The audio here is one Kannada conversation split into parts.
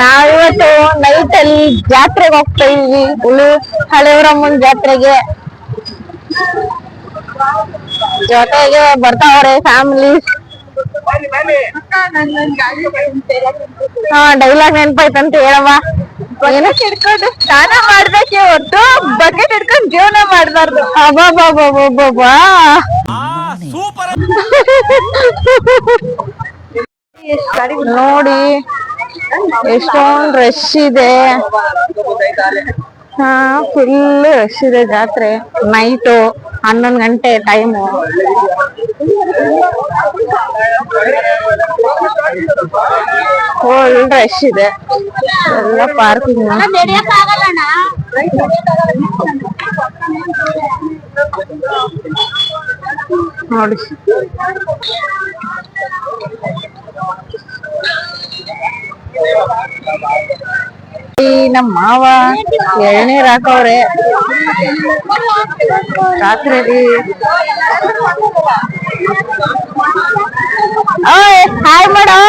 ನಾವಿವತ್ತು ನೈಟ್ ಅಲ್ಲಿ ಜಾತ್ರೆಗೆ ಹೋಗ್ತಾ ಇದೀವಿ, ಹಳೆಯವರಮ್ಮನ ಜಾತ್ರೆಗೆ. ಜೊತೆಗೆ ಬರ್ತಾವ್ರೆ ಫ್ಯಾಮಿಲಿ. ಡೈಲಾಗ್ ನೆನ್ಪಾಯ್ತಂತ ಹೇಳಮ್ಮ. ಹಿಡ್ಕೊಂಡು ಸ್ನಾನ ಮಾಡ್ಬೇಕೆ ಹೊತ್ತು ಬಕೆಟ್ ಹಿಡ್ಕೊಂಡು ಜೀವನ ಮಾಡ್ಬಾರ್ದು. ಅಬ್ಬಬ್ಬಬ್ಬಬ್ಬಬ್ಬಾ ನೋಡಿ ಎಷ್ಟೊಂದ್ ರಶ್ ಇದೆ. ಫುಲ್ ರಶ್ ಇದೆ ಜಾತ್ರೆ. ನೈಟು 11 ಗಂಟೆ ಟೈಮು. ಫುಲ್ ರಶ್ ಇದೆ ಎಲ್ಲ ಪಾರ್ಕಿಂಗ್. ನೋಡಿ ನಮ್ಮ ಮಾವ ಎಳ್ನೀರ್ ಹಾಕವ್ರೆ ರಾತ್ರಿ. ಹಾಯ್ ಮಾಡೋ,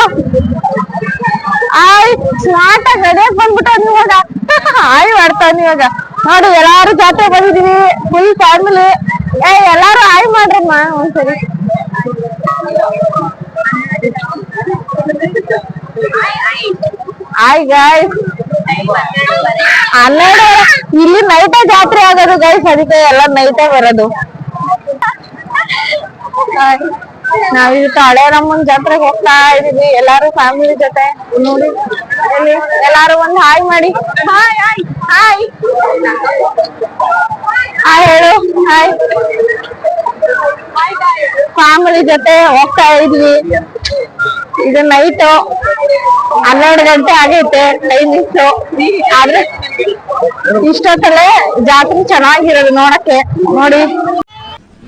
ಸ್ಮಾರ್ಟ್ ಆಗಿ ರೆಡಿಯಾಗಿ ಬಂದ್ಬಿಟ್ಟು ಇವಾಗ ಹಾಯ್ ಮಾಡ್ತಾವ. ಇವಾಗ ನೋಡಿ ಎಲ್ಲಾರು ಜಾತ್ರೆ ಬಂದಿದೀವಿ, ಫುಲ್ ಫ್ಯಾಮಿಲಿ. ಎಲ್ಲಾರು ಹಾಯ್ ಮಾಡ್ರಮ್ಮ ಒಂದ್ಸರಿ. Hi guys. 12 ಇಲ್ಲಿ ನೈಟೇ ಜಾತ್ರೆ ಆಗೋದು ಗೈಸ್, ಅದಕ್ಕೆ ಎಲ್ಲ ನೈಟೇ ಬರೋದು. ನಾವಿವತ್ತು ಹಳೆಯವರಮ್ಮನ ಜಾತ್ರೆಗೆ ಹೋಗ್ತಾ ಇದೀವಿ ಎಲ್ಲಾರು ಫ್ಯಾಮಿಲಿ ಜೊತೆ. ನೋಡಿ ಎಲ್ಲಾರು ಒಂದು ಹಾಯ್ ಮಾಡಿ. ಹಾಯ್ ಹಾಯ್ ಹಾಯ್ ಹಾಯ್ ಹೇಳು. ಹಾಯ್. ಫ್ಯಾಮಿಲಿ ಜೊತೆ ಹೋಗ್ತಾ ಇದ್ವಿ. ಇದು ನೈಟ್ 12 ಗಂಟೆ ಆಗೈತೆ ಟೈಮಿಂಗ್ಸು. ಆದ್ರೆ ಇಷ್ಟೊತ್ತಲ್ಲೇ ಜಾತ್ರೆ ಚೆನ್ನಾಗಿರೋದು ನೋಡಕ್ಕೆ. ನೋಡಿ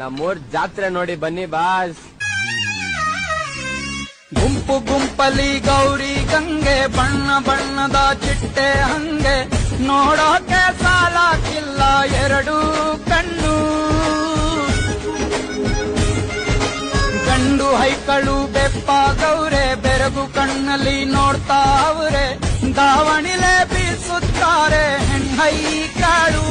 ನಮ್ಮೂರ್ ಜಾತ್ರೆ ನೋಡಿ ಬನ್ನಿ ಬಾಸ್. ಗುಂಪು ಗುಂಪಲಿ ಗೌರಿ ಗಂಗೆ, ಬಣ್ಣ ಬಣ್ಣದ ಚಿಟ್ಟೆ ಹಂಗೆ, ನೋಡೋಕೆ ಸಾಲಕ್ಕಿಲ್ಲ ಎರಡು ಕಣ್ಣು. ಗಂಡು ಹೈಕಳು ಬೆಪ್ಪಾಗವ್ರೆ, ಬೆರಗು ಕಣ್ಣಲ್ಲಿ ನೋಡ್ತಾ ಅವ್ರೆ, ದಾವಣಿಲೆ ಬೀಸುತ್ತಾರೆ ಹೆಣ್ಣೈಕಳು.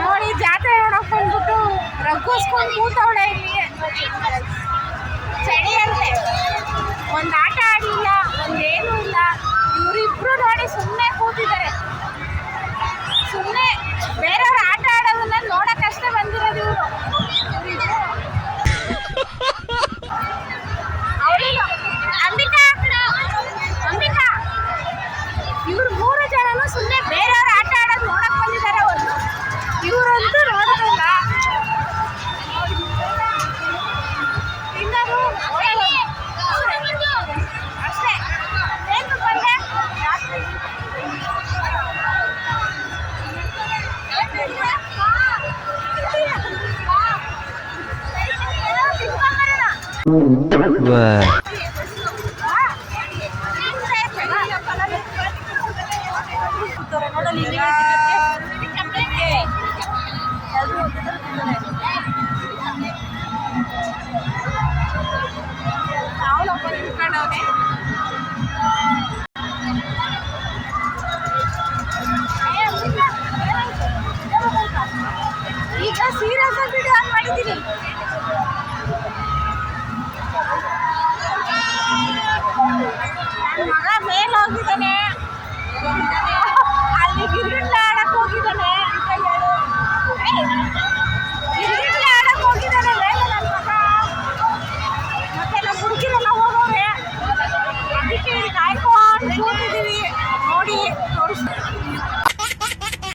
ನೋಡಿ ಜಾತ್ರೆ ನೋಡಕ್ ಬಂದ್ಬಿಟ್ಟು ರಗ್ಗೋಸ್ಕೊಂಡು ಕೂತವಳೆ ಇಲ್ಲಿ. ಚಳಿ ಅಂತೆ, ಒಂದ್ ಆಟ ಆಡ್ಲಿಲ್ಲ, ಒಂದೇನು ಇಲ್ಲ. ಇವರಿಬ್ರು ನೋಡಿ ಸುಮ್ಮನೆ ಕೂತಿದ್ದಾರೆ. ಸುಮ್ಮನೆ ಬೇರೆಯವ್ರ ಆಟ ಆಡೋದನ್ನ ನೋಡಕ್ಕಷ್ಟೇ ಬಂದಿರೋದು ಇವರು. ಅಂಬಿಕಾ ಅಂಬಿಕಾ ಇವ್ರು 3 ಜನನು ಸುಮ್ಮನೆ ಬೇರೆಯವ್ರ ಆಟ ಆಡೋದು ನೋಡಕ್ ಬಂದಿದ್ದಾರೆ. ಇವರಂತೂ ನೋಡೋದಿಲ್ಲ. ಅಷ್ಟೇ ಏನು ಬಂದೆ.